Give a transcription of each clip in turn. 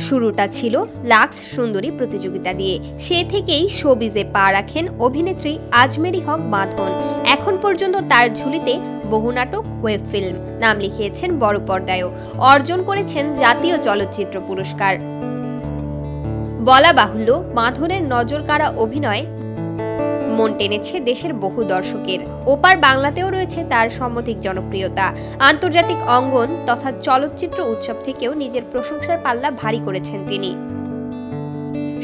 শুরুটা ছিল লাক্স সুন্দরী প্রতিযোগিতা দিয়ে। সে থেকেই শোবিজে পা রাখেন অভিনেত্রী আজমেরী হক বাঁধন। এখন পর্যন্ত তার ঝুলিতে বহু নাটক, ওয়েব ফিল্ম, নাম লিখিয়েছেন বড় পর্দায়ও, অর্জন করেছেন জাতীয় চলচ্চিত্র পুরস্কার। বলা বাহুল্য, বাঁধনের নজরকাড়া অভিনয় মন টেনেছে দেশের বহু দর্শকের। ওপার বাংলাতেও রয়েছে তার সমধিক জনপ্রিয়তা। আন্তর্জাতিক অঙ্গন তথা চলচ্চিত্র উৎসব থেকেও নিজের প্রশংসার পাল্লা ভারী করেছেন তিনি।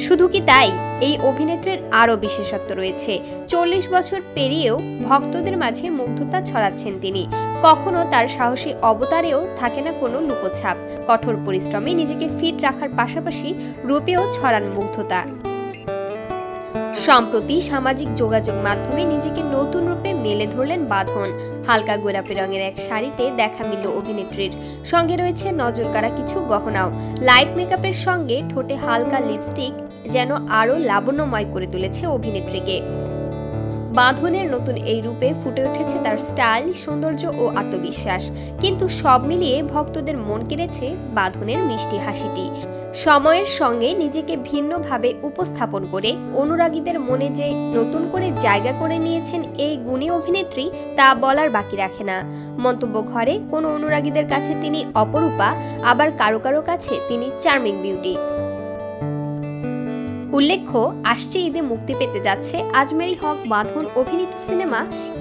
শুধু কি তাই, এই অভিনেত্রীর আরও বিশেষত্ব রয়েছে। 40 বছর পেরিয়েও ভক্তদের মাঝে মুগ্ধতা ছড়াচ্ছেন তিনি। কখনো তার সাহসী অবতারেও থাকে না কোনো লুকোছাপ। কঠোর পরিশ্রমে নিজেকে ফিট রাখার পাশাপাশি রূপেও ছড়ান মুগ্ধতা। সম্প্রতি সামাজিক যোগাযোগ মাধ্যমে নিজেকে নতুন রূপে মেলে ধরলেন বাঁধন। হালকা গোলাপি রঙের এক শাড়িতে দেখা মিলল অভিনেত্রীর। সঙ্গে রয়েছে নজরকাড়া কিছু গহনাও। লাইট মেকআপের সঙ্গে ঠোঁটে হালকা লিপস্টিক যেন আরও লাবণ্যময় করে তুলেছে অভিনেত্রীকে। বাঁধনের নতুন এই রূপে ফুটে উঠেছে তার স্টাইল, সৌন্দর্য ও আত্মবিশ্বাস। কিন্তু সব মিলিয়ে ভক্তদের মন কেড়েছে বাঁধনের মিষ্টি হাসিটি। সময়ের সঙ্গে নিজেকে ভিন্নভাবে উপস্থাপন করে অনুরাগীদের মনে যে নতুন করে জায়গা করে নিয়েছেন এই গুণী অভিনেত্রী, তা বলার বাকি রাখে না। মন্তব্য ঘরে কোনো অনুরাগীদের কাছে তিনি অপরূপা, আবার কারো কারো কাছে তিনি চার্মিং বিউটি। উল্লেখ্য, আসছে ঈদে মুক্তি পেতে যাচ্ছে আজমেরী হক বাঁধন অভিনীত সিনেমা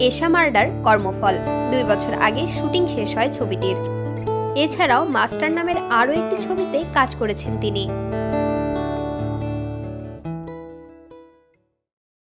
এশা মার্ডার কর্মফল। 2 বছর আগে শুটিং শেষ হয় ছবিটির। এছাড়াও মাস্টার নামের আরও একটি ছবিতে কাজ করেছেন তিনি।